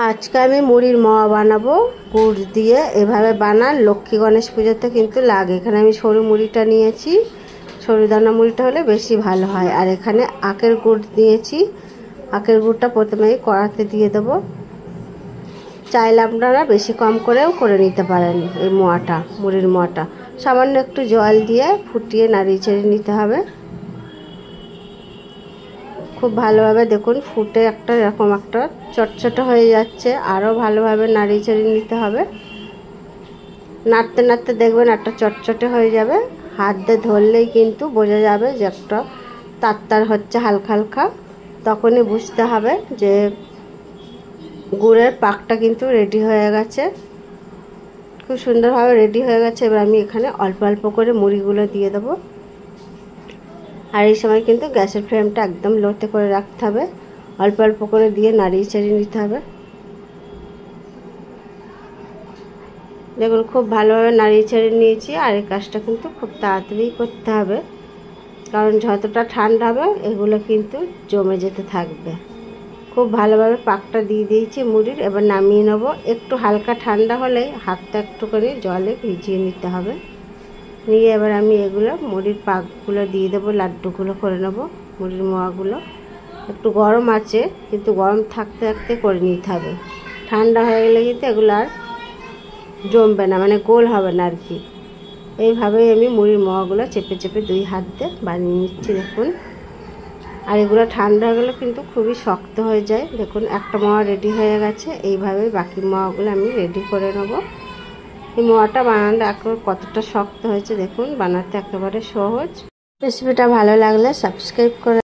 আজকে আমি মুড়ির মোয়া বানাবো গুড় দিয়ে। এভাবে বানান, লক্ষ্মী গণেশ পুজোতে কিন্তু লাগে। এখানে আমি সরু মুড়িটা নিয়েছি, সরু দানা মুড়িটা হলে বেশি ভালো হয়। আর এখানে আখের গুড় নিয়েছি। আখের গুড়টা প্রথমেই কড়াতে দিয়ে দেবো। চাইলে আপনারা বেশি কম করেও করে নিতে পারেন। এই মোয়াটা, মুড়ির মোয়াটা সামান্য একটু জল দিয়ে ফুটিয়ে নাড়িয়ে চেড়ে নিতে হবে। খুব ভালোভাবে দেখুন ফুটে একটা এরকম একটা চটচটে হয়ে যাচ্ছে। আরও ভালোভাবে নাড়িয়ে চাড়িয়ে নিতে হবে। নাড়তে নাড়তে দেখবেন একটা চটচটে হয়ে যাবে। হাত দিয়ে ধরলেই কিন্তু বোঝা যাবে যে একটা তার হচ্ছে হালকা হালকা। তখনই বুঝতে হবে যে গুড়ের পাকটা কিন্তু রেডি হয়ে গেছে। খুব সুন্দরভাবে রেডি হয়ে গেছে। এবার আমি এখানে অল্প অল্প করে মুড়িগুলো দিয়ে দেবো। আর এই সময় কিন্তু গ্যাসের ফ্লেমটা একদম লোতে করে রাখতে হবে। অল্প অল্প করে দিয়ে নাড়িয়ে চাড়িয়ে নিতে হবে। দেখুন খুব ভালোভাবে নাড়িয়ে চাড়িয়ে নিয়েছি। আর এই কাজটা কিন্তু খুব তাড়াতাড়ি করতে হবে, কারণ যতটা ঠান্ডা হবে এগুলো কিন্তু জমে যেতে থাকবে। খুব ভালোভাবে পাকটা দিয়ে দিয়েছি মুড়ির। এবার নামিয়ে নেব। একটু হালকা ঠান্ডা হলেই হাতটা একটুখানি জলে ভিজিয়ে নিতে হবে। নিয়ে এবার আমি এগুলো মুড়ির পাকগুলো দিয়ে দেবো, লাড্ডুগুলো করে নেব। মুড়ির মোয়াগুলো একটু গরম আছে, কিন্তু গরম থাকতে থাকতে করে নিতে হবে। ঠান্ডা হয়ে গেলে কিন্তু এগুলো আর জমবে না, মানে গোল হবে না আর কি। এইভাবেই আমি মুড়ির মোয়াগুলো চেপে চেপে দুই হাত দিয়ে বানিয়ে নিচ্ছি দেখুন। আর এগুলো ঠান্ডা হয়ে গেলে কিন্তু খুবই শক্ত হয়ে যায়। দেখুন একটা মোয়া রেডি হয়ে গেছে। এইভাবে বাকি মোয়াগুলো আমি রেডি করে নেব। এই মোয়াটা বানানো এখন কতটা শক্ত হয়েছে দেখুন, বানাতে একেবারে সহজ। রেসিপিটা ভালো লাগলে সাবস্ক্রাইব করে